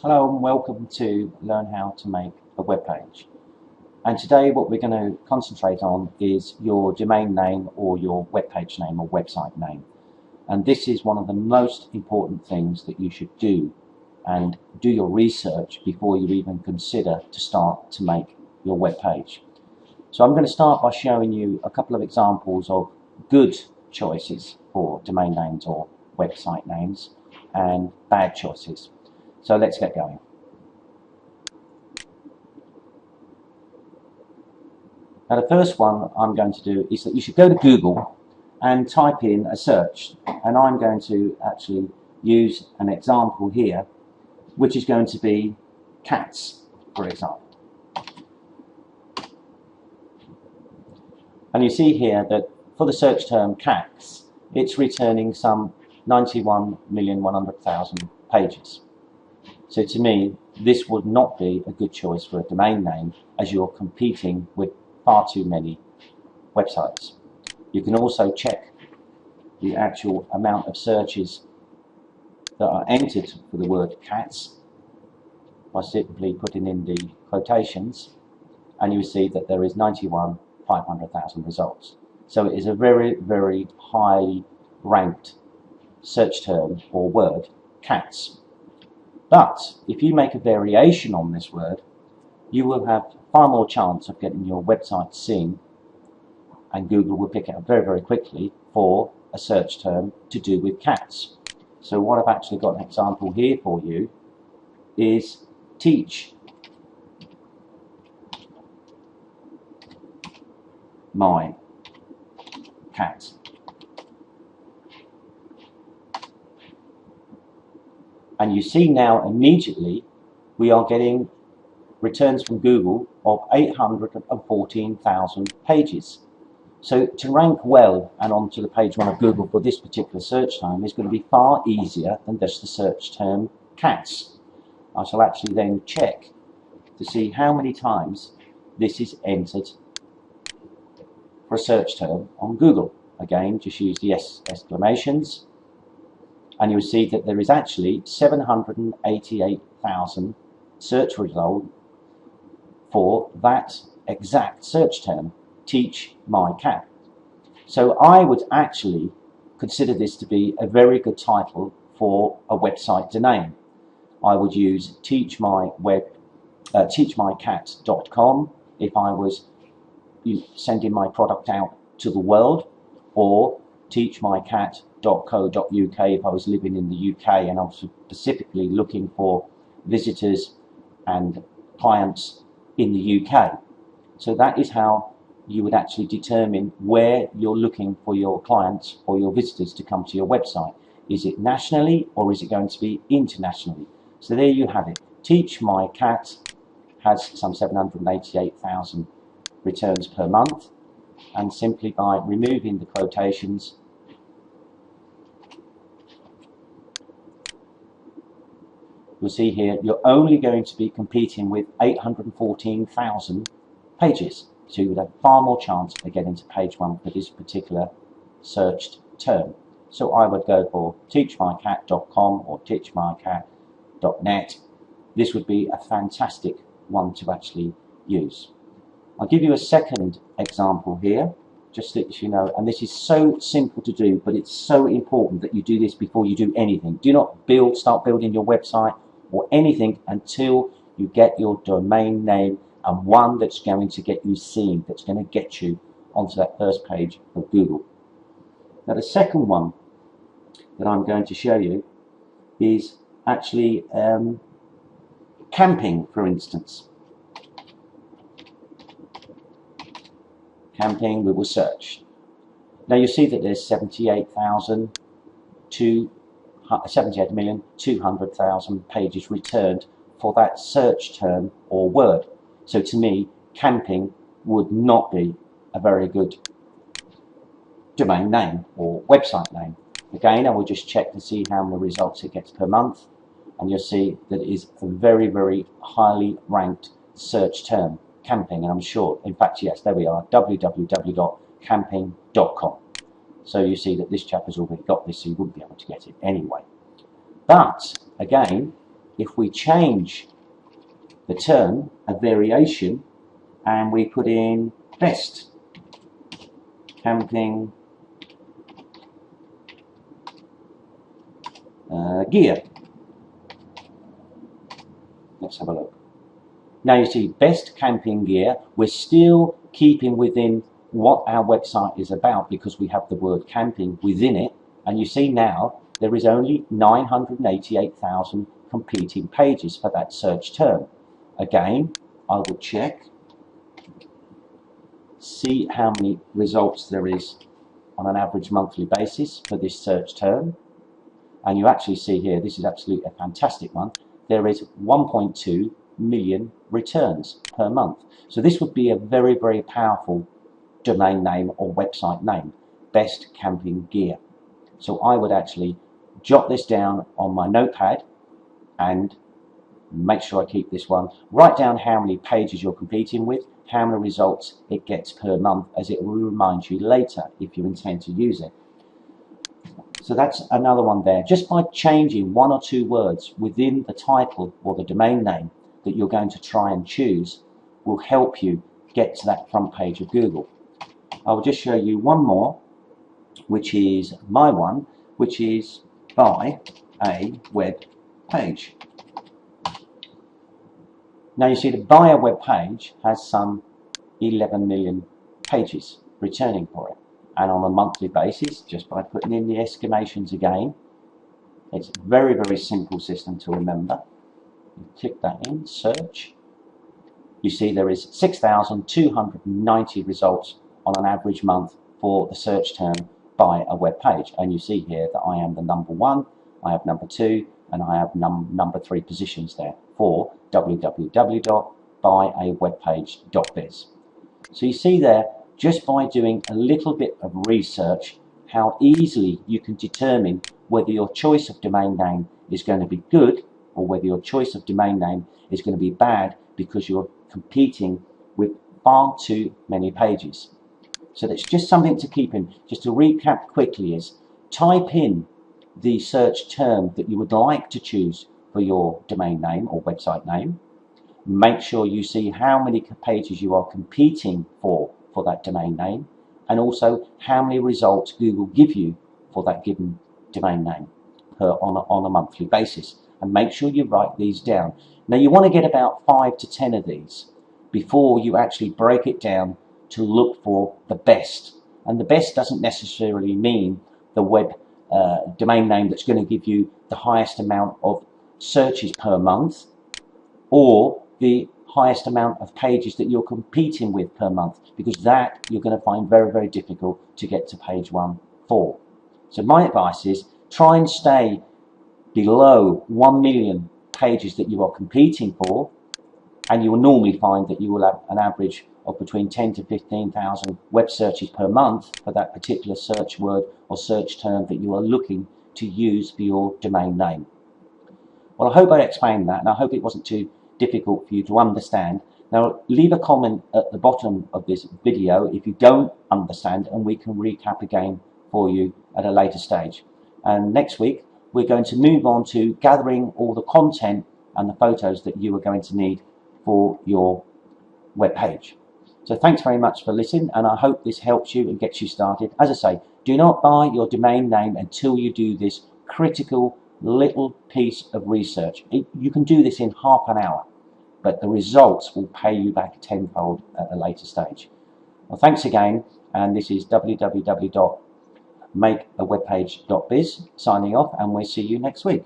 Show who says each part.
Speaker 1: Hello and welcome to Learn How to Make a Web Page. And today what we're going to concentrate on is your domain name or your web page name or website name. And this is one of the most important things that you should do, and do your research before you even consider to start to make your web page. So I'm going to start by showing you a couple of examples of good choices for domain names or website names and bad choices. So let's get going. Now the first one I'm going to do is that you should go to Google and type in a search, and I'm going to actually use an example here which is going to be cats, for example. And you see here that for the search term cats, it's returning some 91,100,000 pages. So to me, this would not be a good choice for a domain name, as you're competing with far too many websites. You can also check the actual amount of searches that are entered for the word cats by simply putting in the quotations, and you see that there is 91,500,000 results. So it is a very, very highly ranked search term or word, cats. But if you make a variation on this word, you will have far more chance of getting your website seen, and Google will pick it up very, very quickly for a search term to do with cats. So what I've actually got an example here for you is teach my cat. And you see now immediately we are getting returns from Google of 814,000 pages. So to rank well and onto the page 1 of Google for this particular search term is going to be far easier than just the search term cats. I shall actually then check to see how many times this is entered for a search term on Google. Again, just use the exclamations, and you'll see that there is actually 788,000 search results for that exact search term, teach my cat. So I would actually consider this to be a very good title for a website domain. I would use teachmycat.com if I was sending my product out to the world, or teachmycat.co.uk if I was living in the UK and I was specifically looking for visitors and clients in the UK. So that is how you would actually determine where you're looking for your clients or your visitors to come to your website. Is it nationally or is it going to be internationally? So there you have it. Teach My Cat has some 788,000 returns per month, and simply by removing the quotations, you'll see here you're only going to be competing with 814,000 pages. So you would have far more chance of getting to page 1 for this particular searched term. So I would go for teachmycat.com or teachmycat.net. This would be a fantastic one to actually use. I'll give you a second example here, just so that you know, and this is so simple to do, but it's so important that you do this before you do anything. Do not start building your website or anything until you get your domain name, and one that's going to get you seen, that's going to get you onto that first page of Google. Now the second one that I'm going to show you is actually camping, for instance. Camping, we will search. Now you see that there's 78,200,000 pages returned for that search term or word. So to me, camping would not be a very good domain name or website name. Again, I will just check to see how many results it gets per month, and you'll see that it is a very, very highly ranked search term, camping, and I'm sure, in fact, yes, there we are, www.camping.com. So you see that this chap has already got this, so you wouldn't be able to get it anyway. But again, if we change the term, a variation, and we put in best camping gear. Let's have a look. Now you see best camping gear. We're still keeping within what our website is about because we have the word camping within it. And you see now there is only 988,000 competing pages for that search term. Again, I will check, see how many results there is on an average monthly basis for this search term. And you actually see here, this is absolutely a fantastic one. There is 1.2 million returns per month. So this would be a very, very powerful domain name or website name, best camping gear. So I would actually jot this down on my notepad and make sure I keep this one. Write down how many pages you're competing with, how many results it gets per month, as it will remind you later if you intend to use it. So that's another one there. Just by changing one or two words within the title or the domain name that you're going to try and choose will help you get to that front page of Google. I will just show you one more, which is my one, which is buy a web page. Now you see the buy a web page has some 11 million pages returning for it. And on a monthly basis, just by putting in the exclamations again, it's a very, very simple system to remember. You click that in, search. You see there is 6,290 results on an average month for the search term buy a web page. And you see here that I am the number 1, I have number 2, and I have number 3 positions there for www.buyawebpage.biz. So you see there, just by doing a little bit of research, how easily you can determine whether your choice of domain name is going to be good or whether your choice of domain name is going to be bad because you're competing with far too many pages. So that's just something to keep in. Just to recap quickly is type in the search term that you would like to choose for your domain name or website name. Make sure you see how many pages you are competing for that domain name, and also how many results Google give you for that given domain name on a monthly basis. And make sure you write these down. Now you want to get about 5 to 10 of these before you actually break it down to look for the best. And the best doesn't necessarily mean the web domain name that's going to give you the highest amount of searches per month or the highest amount of pages that you're competing with per month, because that you're going to find very, very difficult to get to page 1 for. So my advice is try and stay below 1 million pages that you are competing for, and you will normally find that you will have an average of between 10 to 15,000 web searches per month for that particular search word or search term that you are looking to use for your domain name. Well, I hope I explained that, and I hope it wasn't too difficult for you to understand. Now, leave a comment at the bottom of this video if you don't understand, and we can recap again for you at a later stage. And next week, we're going to move on to gathering all the content and the photos that you are going to need for your web page. So thanks very much for listening, and I hope this helps you and gets you started. As I say, do not buy your domain name until you do this critical little piece of research. You can do this in half an hour, but the results will pay you back tenfold at a later stage. Well, thanks again, and this is www.makeawebpage.biz signing off, and we'll see you next week.